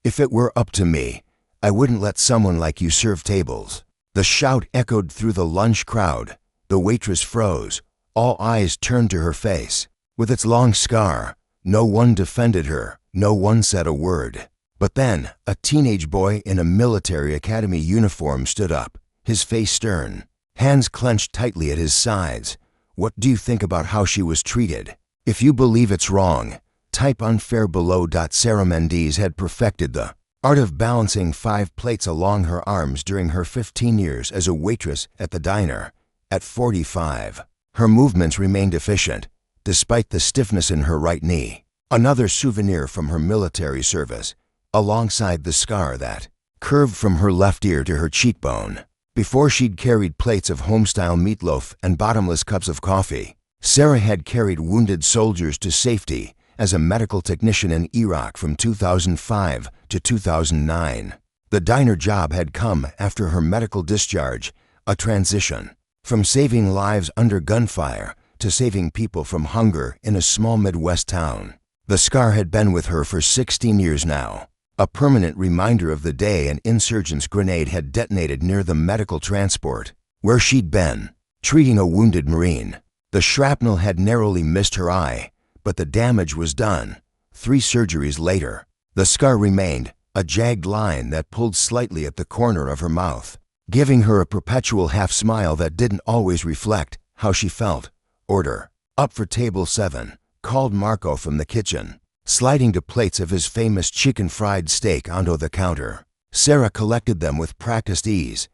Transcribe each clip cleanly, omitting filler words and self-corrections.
If it were up to me, I wouldn't let someone like you serve tables." The shout echoed through the lunch crowd. The waitress froze. All eyes turned to her face. With its long scar, no one defended her. No one said a word. But then, a teenage boy in a military academy uniform stood up, his face stern, hands clenched tightly at his sides. "What do you think about how she was treated? If you believe it's wrong, type unfair below." Sarah Mendes had perfected the art of balancing 5 plates along her arms during her 15 years as a waitress at the diner. At 45, her movements remained efficient, despite the stiffness in her right knee. Another souvenir from her military service, alongside the scar that curved from her left ear to her cheekbone. Before she'd carried plates of homestyle meatloaf and bottomless cups of coffee, Sarah had carried wounded soldiers to safety as a medical technician in Iraq from 2005 to 2009. The diner job had come after her medical discharge, a transition from saving lives under gunfire to saving people from hunger in a small Midwest town. The scar had been with her for 16 years now, a permanent reminder of the day an insurgent's grenade had detonated near the medical transport where she'd been, treating a wounded Marine. The shrapnel had narrowly missed her eye, but the damage was done. 3 surgeries later, the scar remained, a jagged line that pulled slightly at the corner of her mouth, giving her a perpetual half-smile that didn't always reflect how she felt. "Order." "Up for table 7, called Marco from the kitchen, sliding to plates of his famous chicken fried steak onto the counter. Sarah collected them with practiced ease.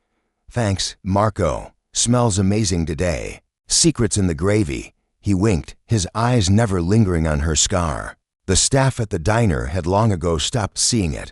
"Thanks, Marco. Smells amazing today. Secrets in the gravy." He winked, his eyes never lingering on her scar. The staff at the diner had long ago stopped seeing it.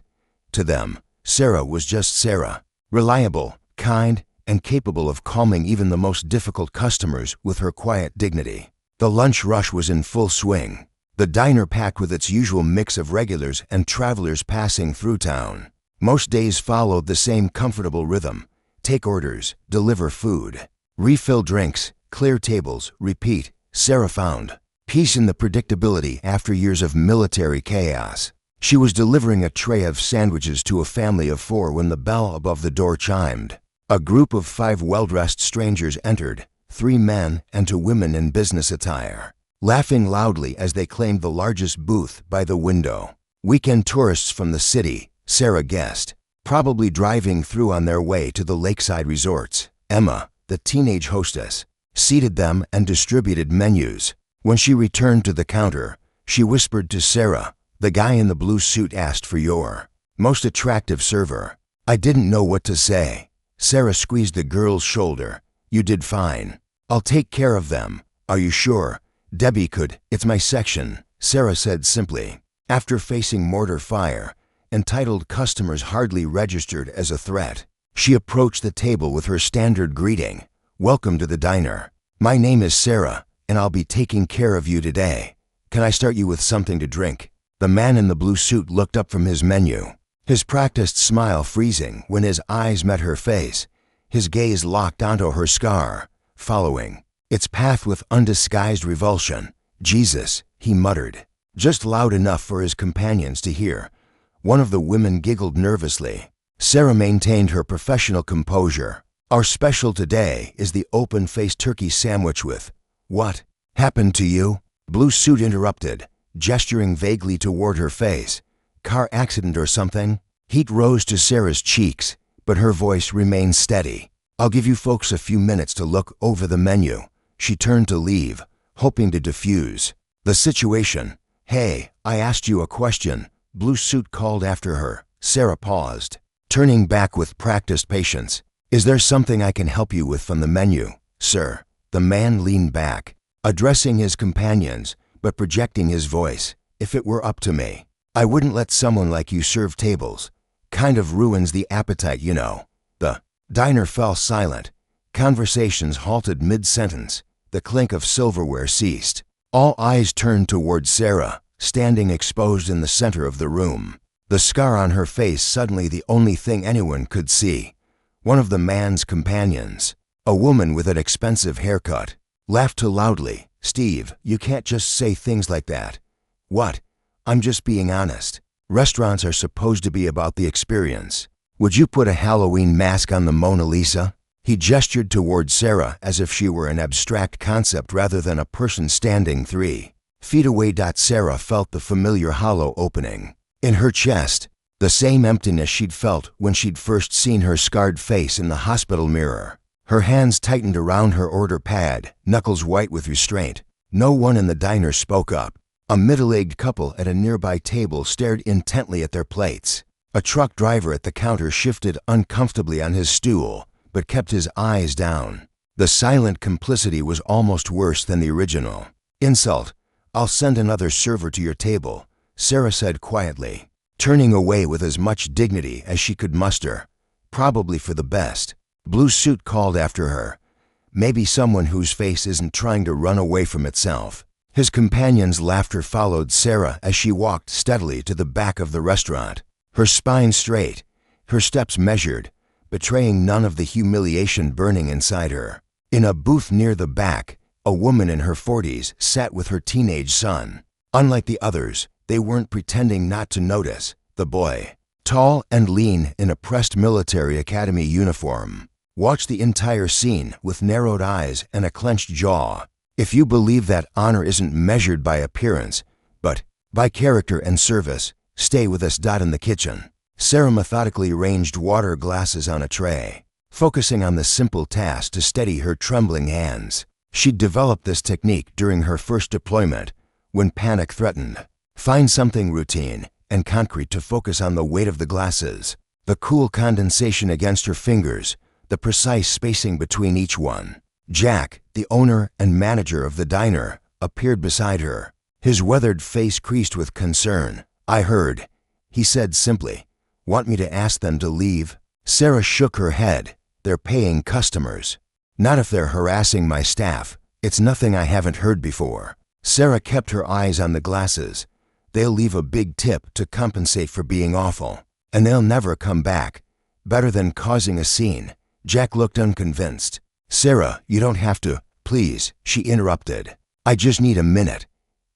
To them, Sarah was just Sarah, reliable, kind, and capable of calming even the most difficult customers with her quiet dignity. The lunch rush was in full swing, the diner packed with its usual mix of regulars and travelers passing through town. Most days followed the same comfortable rhythm: take orders, deliver food, refill drinks, clear tables, repeat. Sarah found peace in the predictability after years of military chaos. She was delivering a tray of sandwiches to a family of 4 when the bell above the door chimed. A group of 5 well-dressed strangers entered, 3 men and 2 women in business attire, laughing loudly as they claimed the largest booth by the window. Weekend tourists from the city, Sarah guessed, probably driving through on their way to the lakeside resorts. Emma, the teenage hostess, seated them and distributed menus. When she returned to the counter, she whispered to Sarah, "The guy in the blue suit asked for your most attractive server." I didn't know what to say. Sarah squeezed the girl's shoulder. "You did fine. I'll take care of them." "Are you sure?" "Debbie could. It's my section," Sarah said simply. After facing mortar fire, entitled customers hardly registered as a threat, she approached the table with her standard greeting. "Welcome to the diner. My name is Sarah, and I'll be taking care of you today. Can I start you with something to drink?" The man in the blue suit looked up from his menu, his practiced smile freezing when his eyes met her face, his gaze locked onto her scar, following its path with undisguised revulsion. "Jesus," he muttered, just loud enough for his companions to hear. One of the women giggled nervously. Sarah maintained her professional composure. "Our special today is the open-faced turkey sandwich with..." "What happened to you?" Blue suit interrupted, gesturing vaguely toward her face. "Car accident or something?" Heat rose to Sarah's cheeks, but her voice remained steady. "I'll give you folks a few minutes to look over the menu." She turned to leave, hoping to diffuse the situation. "Hey, I asked you a question," Blue suit called after her. Sarah paused, turning back with practiced patience. "Is there something I can help you with from the menu, sir?" The man leaned back, addressing his companions, but projecting his voice. "If it were up to me, I wouldn't let someone like you serve tables. Kind of ruins the appetite, you know." The diner fell silent. Conversations halted mid-sentence. The clink of silverware ceased. All eyes turned toward Sarah, standing exposed in the center of the room, the scar on her face suddenly the only thing anyone could see. One of the man's companions, a woman with an expensive haircut, laughed too loudly. "Steve, you can't just say things like that." "What? I'm just being honest." Restaurants are supposed to be about the experience. Would you put a Halloween mask on the Mona Lisa? He gestured toward Sarah as if she were an abstract concept rather than a person standing 3 feet away. Sarah felt the familiar hollow opening in her chest, the same emptiness she'd felt when she'd first seen her scarred face in the hospital mirror. Her hands tightened around her order pad, knuckles white with restraint. No one in the diner spoke up. A middle-aged couple at a nearby table stared intently at their plates. A truck driver at the counter shifted uncomfortably on his stool, but kept his eyes down. The silent complicity was almost worse than the original insult. "I'll send another server to your table," Sarah said quietly, turning away with as much dignity as she could muster. Probably for the best. Blue Suit called after her. "Maybe someone whose face isn't trying to run away from itself." His companion's laughter followed Sarah as she walked steadily to the back of the restaurant, her spine straight, her steps measured, betraying none of the humiliation burning inside her. In a booth near the back, a woman in her 40s sat with her teenage son. Unlike the others, they weren't pretending not to notice. The boy, tall and lean in a pressed military academy uniform, watched the entire scene with narrowed eyes and a clenched jaw. If you believe that honor isn't measured by appearance, but by character and service, stay with us. In the kitchen, Sarah methodically arranged water glasses on a tray, focusing on the simple task to steady her trembling hands. She'd developed this technique during her first deployment, when panic threatened. Find something routine and concrete to focus on the weight of the glasses, the cool condensation against her fingers, the precise spacing between each one. Jack, the owner and manager of the diner, appeared beside her, his weathered face creased with concern. "I heard," he said simply. "Want me to ask them to leave?" Sarah shook her head. "They're paying customers. Not if they're harassing my staff. It's nothing I haven't heard before." Sarah kept her eyes on the glasses. "They'll leave a big tip to compensate for being awful, and they'll never come back. Better than causing a scene." Jack looked unconvinced. "Sarah, you don't have to, please," she interrupted. "I just need a minute."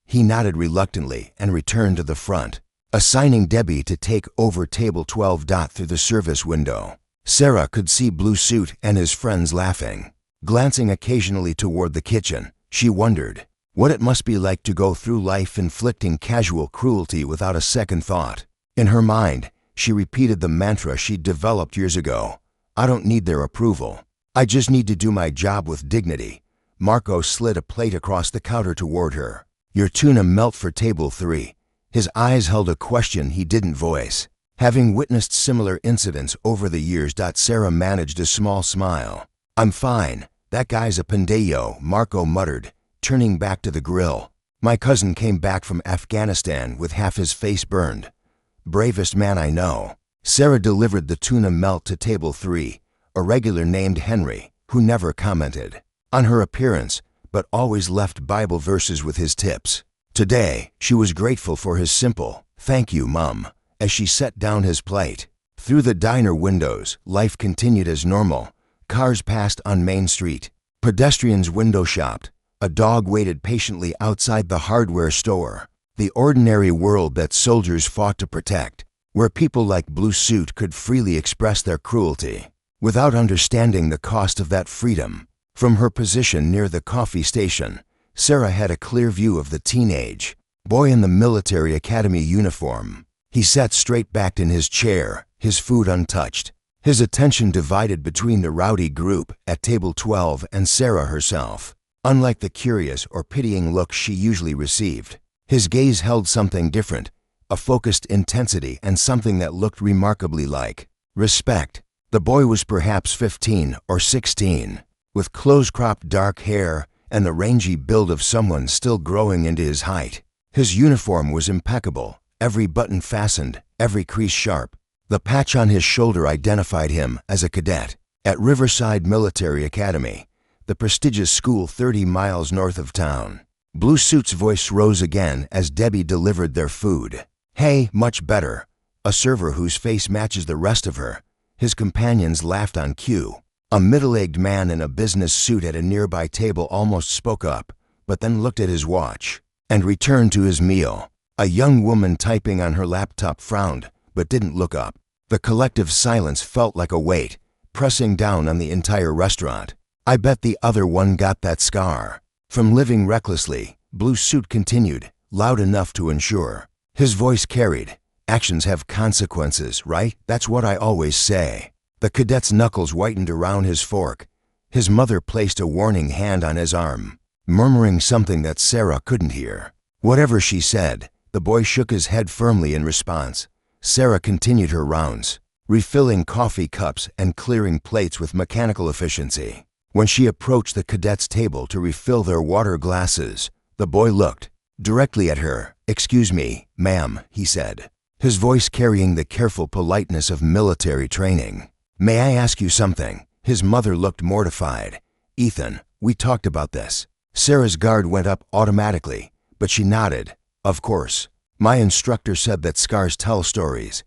He nodded reluctantly and returned to the front, assigning Debbie to take over table 12. Through the service window, Sarah could see Blue Suit and his friends laughing. Glancing occasionally toward the kitchen, she wondered what it must be like to go through life inflicting casual cruelty without a second thought. In her mind, she repeated the mantra she'd developed years ago: "I don't need their approval. I just need to do my job with dignity." Marco slid a plate across the counter toward her. "Your tuna melt for table 3. His eyes held a question he didn't voice. Having witnessed similar incidents over the years, Sarah managed a small smile. "I'm fine. That guy's a pendejo," Marco muttered, turning back to the grill. "My cousin came back from Afghanistan with half his face burned. Bravest man I know." Sarah delivered the tuna melt to table 3, a regular named Henry, who never commented on her appearance, but always left Bible verses with his tips. Today, she was grateful for his simple, "Thank you, Mum," as she set down his plate. Through the diner windows, life continued as normal. Cars passed on Main Street. Pedestrians window-shopped. A dog waited patiently outside the hardware store. The ordinary world that soldiers fought to protect, where people like Blue Suit could freely express their cruelty without understanding the cost of that freedom. From her position near the coffee station, Sarah had a clear view of the teenage boy in the military academy uniform. He sat straight-backed in his chair, his food untouched, his attention divided between the rowdy group at table 12 and Sarah herself. Unlike the curious or pitying looks she usually received, his gaze held something different, a focused intensity and something that looked remarkably like respect. The boy was perhaps 15 or 16, with close-cropped dark hair and the rangy build of someone still growing into his height. His uniform was impeccable, every button fastened, every crease sharp. The patch on his shoulder identified him as a cadet at Riverside Military Academy, the prestigious school 30 miles north of town. Blue Suit's voice rose again as Debbie delivered their food. "Hey, much better." A server whose face matches the rest of her. His companions laughed on cue. A middle-aged man in a business suit at a nearby table almost spoke up, but then looked at his watch and returned to his meal. A young woman typing on her laptop frowned, but didn't look up. The collective silence felt like a weight, pressing down on the entire restaurant. I bet the other one got that scar. From living recklessly, Blue Suit continued, loud enough to ensure. His voice carried. Actions have consequences, right? That's what I always say. The cadet's knuckles whitened around his fork. His mother placed a warning hand on his arm, murmuring something that Sarah couldn't hear. Whatever she said, the boy shook his head firmly in response. Sarah continued her rounds, refilling coffee cups and clearing plates with mechanical efficiency. When she approached the cadet's table to refill their water glasses, the boy looked directly at her. "Excuse me, ma'am," he said, his voice carrying the careful politeness of military training. "May I ask you something?" His mother looked mortified. "Ethan, we talked about this." Sarah's guard went up automatically, but she nodded. "Of course. My instructor said that scars tell stories.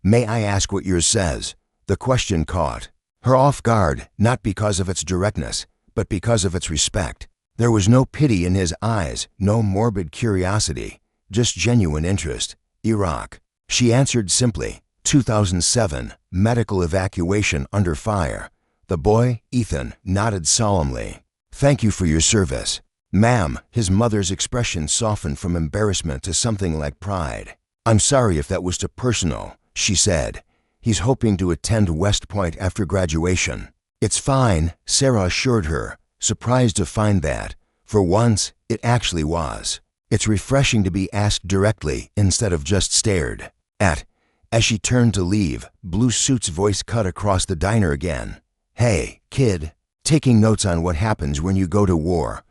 May I ask what yours says?" The question caught her off guard, not because of its directness, but because of its respect. There was no pity in his eyes, no morbid curiosity, just genuine interest. "Iraq." She answered simply. 2007, medical evacuation under fire. The boy, Ethan, nodded solemnly. "Thank you for your service." "Ma'am," his mother's expression softened from embarrassment to something like pride. "I'm sorry if that was too personal," she said. "He's hoping to attend West Point after graduation." "It's fine," Sarah assured her, surprised to find that, for once, it actually was. It's refreshing to be asked directly instead of just stared at. As she turned to leave, Blue Suit's voice cut across the diner again. "Hey, kid, taking notes on what happens when you go to war.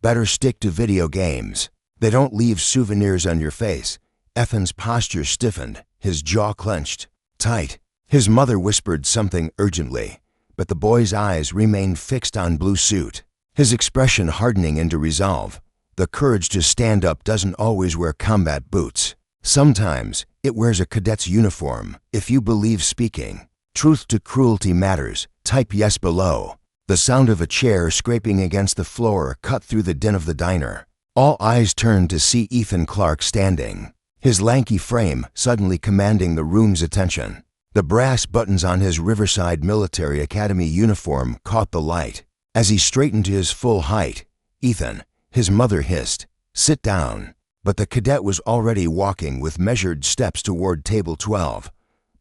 Better stick to video games. They don't leave souvenirs on your face." Ethan's posture stiffened, his jaw clenched tight. His mother whispered something urgently, but the boy's eyes remained fixed on Blue Suit, his expression hardening into resolve. The courage to stand up doesn't always wear combat boots. Sometimes it wears a cadet's uniform. If you believe speaking truth to cruelty matters, type yes below. The sound of a chair scraping against the floor cut through the din of the diner. All eyes turned to see Ethan Clark standing, his lanky frame suddenly commanding the room's attention. The brass buttons on his Riverside Military Academy uniform caught the light. As he straightened to his full height, "Ethan," his mother hissed, "sit down." But the cadet was already walking with measured steps toward table 12.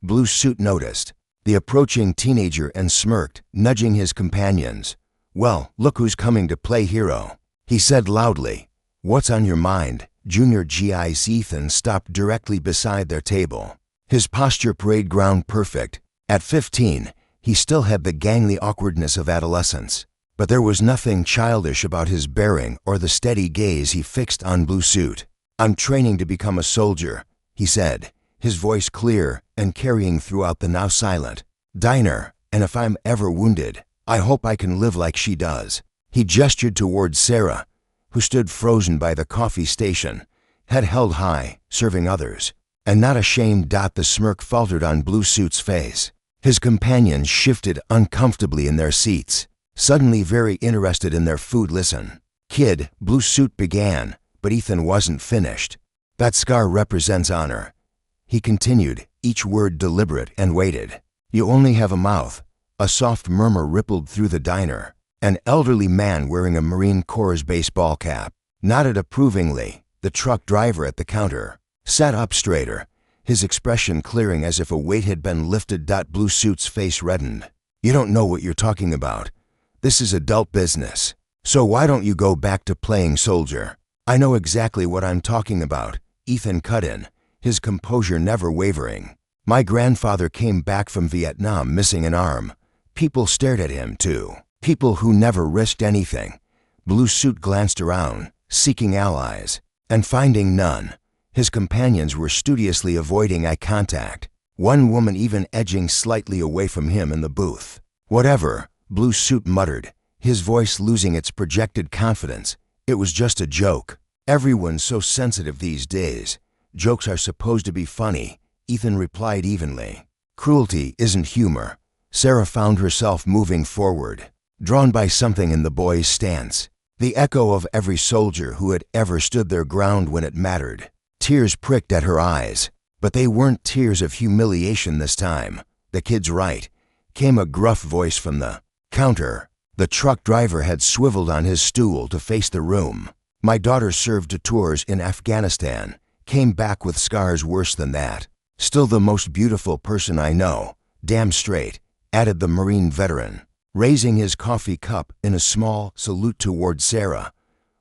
Blue Suit noticed the approaching teenager and smirked, nudging his companions. "Well, look who's coming to play hero," he said loudly. "What's on your mind?" Junior GI's Ethan stopped directly beside their table, his posture parade ground perfect. At 15, he still had the gangly awkwardness of adolescence, but there was nothing childish about his bearing or the steady gaze he fixed on Blue Suit. "I'm training to become a soldier," he said, his voice clear and carrying throughout the now silent diner. "And if I'm ever wounded, I hope I can live like she does." He gestured toward Sarah, who stood frozen by the coffee station, head held high, serving others. And not ashamed. The smirk faltered on Blue Suit's face. His companions shifted uncomfortably in their seats, suddenly very interested in their food. "Listen, kid," Blue Suit began, but Ethan wasn't finished. "That scar represents honor," he continued, each word deliberate and weighted. "You only have a mouth." A soft murmur rippled through the diner. An elderly man wearing a Marine Corps baseball cap nodded approvingly. The truck driver at the counter sat up straighter, his expression clearing as if a weight had been lifted. Blue Suit's face reddened. "You don't know what you're talking about. This is adult business. So why don't you go back to playing soldier?" "I know exactly what I'm talking about," Ethan cut in, his composure never wavering. "My grandfather came back from Vietnam missing an arm. People stared at him too. People who never risked anything." Blue Suit glanced around, seeking allies, and finding none. His companions were studiously avoiding eye contact, one woman even edging slightly away from him in the booth. "Whatever," Blue Suit muttered, his voice losing its projected confidence. "It was just a joke. Everyone's so sensitive these days. Jokes are supposed to be funny," Ethan replied evenly. "Cruelty isn't humor." Sarah found herself moving forward, drawn by something in the boy's stance. The echo of every soldier who had ever stood their ground when it mattered. Tears pricked at her eyes, but they weren't tears of humiliation this time. "The kid's right," came a gruff voice from the counter. The truck driver had swiveled on his stool to face the room. "My daughter served tours in Afghanistan, came back with scars worse than that. Still the most beautiful person I know, damn straight," added the Marine veteran, raising his coffee cup in a small salute toward Sarah.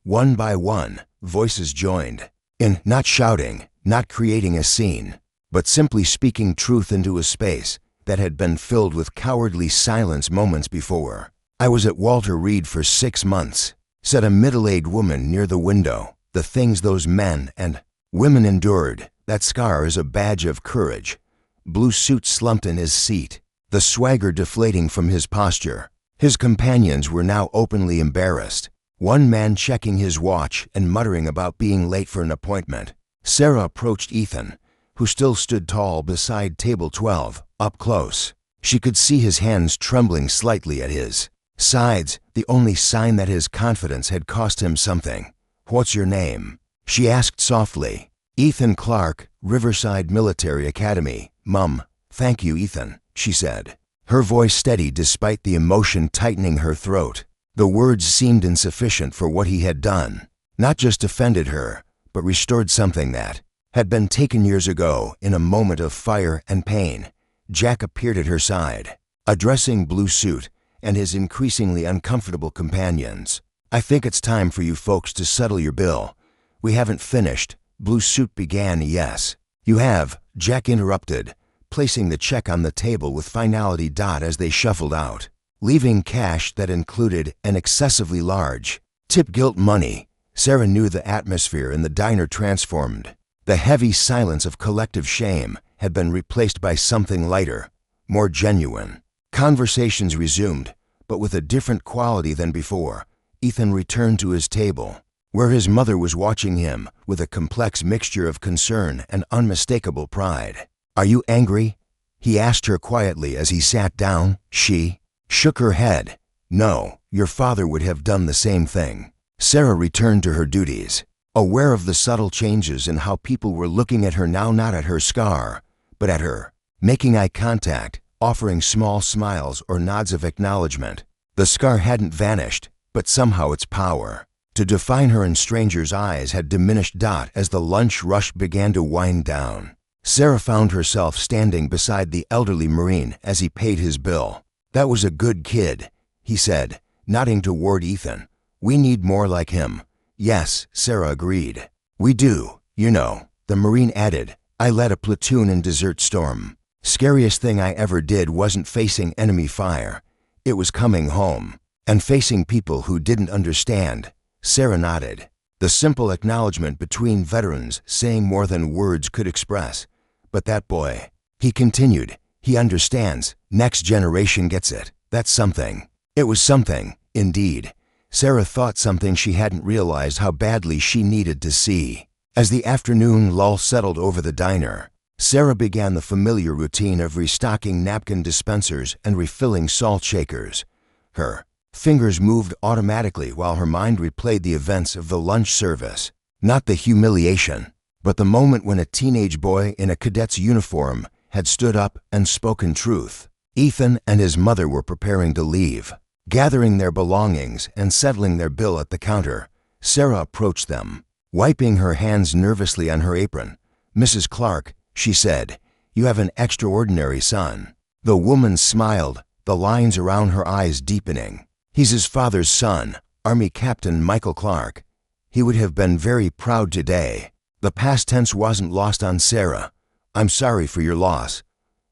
One by one, voices joined in not shouting, not creating a scene, but simply speaking truth into a space that had been filled with cowardly silence moments before. "I was at Walter Reed for 6 months," said a middle-aged woman near the window. "The things those men and women endured, that scar is a badge of courage." Blue Suit slumped in his seat, the swagger deflating from his posture. His companions were now openly embarrassed, one man checking his watch and muttering about being late for an appointment. Sarah approached Ethan, who still stood tall beside table 12, up close. She could see his hands trembling slightly at his sides, the only sign that his confidence had cost him something. "What's your name?" she asked softly. "Ethan Clark, Riverside Military Academy, Mum." "Thank you, Ethan," she said, her voice steady despite the emotion tightening her throat. The words seemed insufficient for what he had done. Not just offended her, but restored something that had been taken years ago in a moment of fire and pain. Jack appeared at her side, addressing Blue Suit and his increasingly uncomfortable companions. "I think it's time for you folks to settle your bill. We haven't finished," Blue Suit began. "Yes, you have," Jack interrupted, placing the check on the table with finality. As they shuffled out, leaving cash that included an excessively large tip. Guilt money. Sarah knew the atmosphere in the diner transformed. The heavy silence of collective shame had been replaced by something lighter, more genuine. Conversations resumed, but with a different quality than before. Ethan returned to his table, where his mother was watching him with a complex mixture of concern and unmistakable pride. "Are you angry?" he asked her quietly as he sat down. She shook her head. "No, your father would have done the same thing." Sarah returned to her duties, aware of the subtle changes in how people were looking at her now, not at her scar, but at her, making eye contact, offering small smiles or nods of acknowledgement. The scar hadn't vanished, but somehow its power to define her in strangers' eyes had diminished. As the lunch rush began to wind down, Sarah found herself standing beside the elderly Marine as he paid his bill. "That was a good kid," he said, nodding toward Ethan. "We need more like him." "Yes," Sarah agreed. "We do, you know," the Marine added. "I led a platoon in Desert Storm. Scariest thing I ever did wasn't facing enemy fire. It was coming home and facing people who didn't understand." Sarah nodded, the simple acknowledgement between veterans saying more than words could express. "But that boy," he continued, "he understands. Next generation gets it. That's something." It was something, indeed. Sarah thought something she hadn't realized how badly she needed to see. As the afternoon lull settled over the diner, Sarah began the familiar routine of restocking napkin dispensers and refilling salt shakers. Her fingers moved automatically while her mind replayed the events of the lunch service. Not the humiliation, but the moment when a teenage boy in a cadet's uniform had stood up and spoken truth. Ethan and his mother were preparing to leave, gathering their belongings and settling their bill at the counter. Sarah approached them, wiping her hands nervously on her apron. "Mrs. Clark," she said, "you have an extraordinary son." The woman smiled, the lines around her eyes deepening. "He's his father's son, Army Captain Michael Clark. He would have been very proud today." The past tense wasn't lost on Sarah. "I'm sorry for your loss."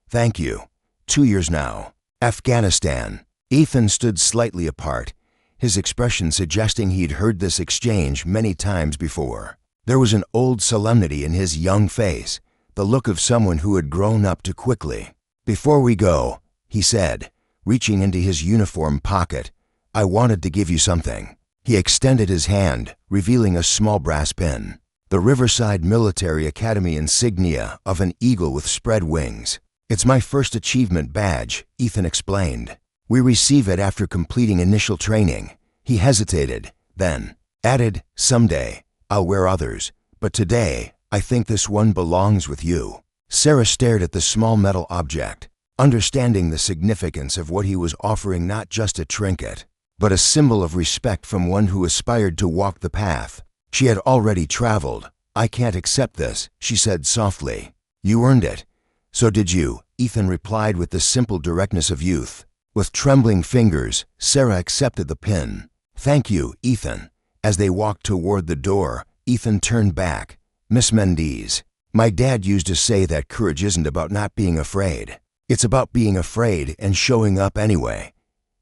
"Thank you. 2 years now." Afghanistan. Ethan stood slightly apart, his expression suggesting he'd heard this exchange many times before. There was an old solemnity in his young face, the look of someone who had grown up too quickly. "Before we go," he said, reaching into his uniform pocket, "I wanted to give you something." He extended his hand, revealing a small brass pin, the Riverside Military Academy insignia of an eagle with spread wings. "It's my first achievement badge," Ethan explained. "We receive it after completing initial training." He hesitated, then added, "Someday, I'll wear others, but today, I think this one belongs with you." Sarah stared at the small metal object, understanding the significance of what he was offering, not just a trinket, but a symbol of respect from one who aspired to walk the path she had already traveled. "I can't accept this," she said softly. "You earned it." "So did you," Ethan replied with the simple directness of youth. With trembling fingers, Sarah accepted the pin. "Thank you, Ethan." As they walked toward the door, Ethan turned back. "Miss Mendes, my dad used to say that courage isn't about not being afraid. It's about being afraid and showing up anyway."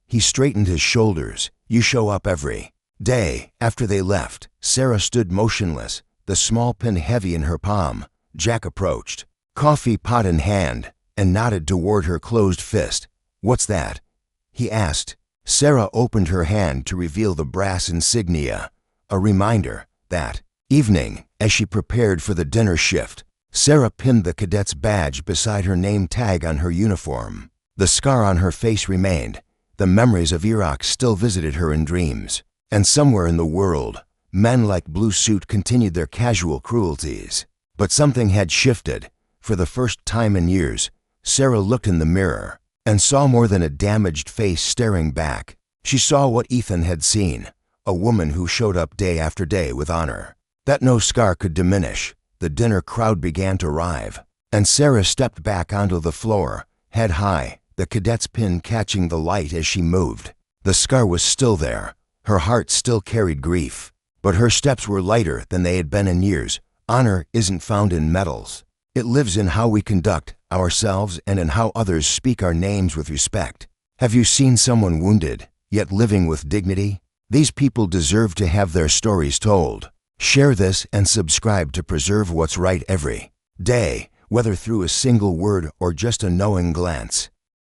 He straightened his shoulders. "You show up every day." After they left, Sarah stood motionless, the small pin heavy in her palm. Jack approached, coffee pot in hand, and nodded toward her closed fist. "What's that?" he asked. Sarah opened her hand to reveal the brass insignia, a reminder. That evening, as she prepared for the dinner shift, Sarah pinned the cadet's badge beside her name tag on her uniform. The scar on her face remained. The memories of Iraq still visited her in dreams. And somewhere in the world, men like Blue Suit continued their casual cruelties. But something had shifted. For the first time in years, Sarah looked in the mirror and saw more than a damaged face staring back. She saw what Ethan had seen, a woman who showed up day after day with honor. That no scar could diminish. The dinner crowd began to arrive, and Sarah stepped back onto the floor, head high, the cadet's pin catching the light as she moved. The scar was still there. Her heart still carried grief, but her steps were lighter than they had been in years. Honor isn't found in medals. It lives in how we conduct ourselves and in how others speak our names with respect. Have you seen someone wounded, yet living with dignity? These people deserve to have their stories told. Share this and subscribe to preserve what's right every day, whether through a single word or just a knowing glance.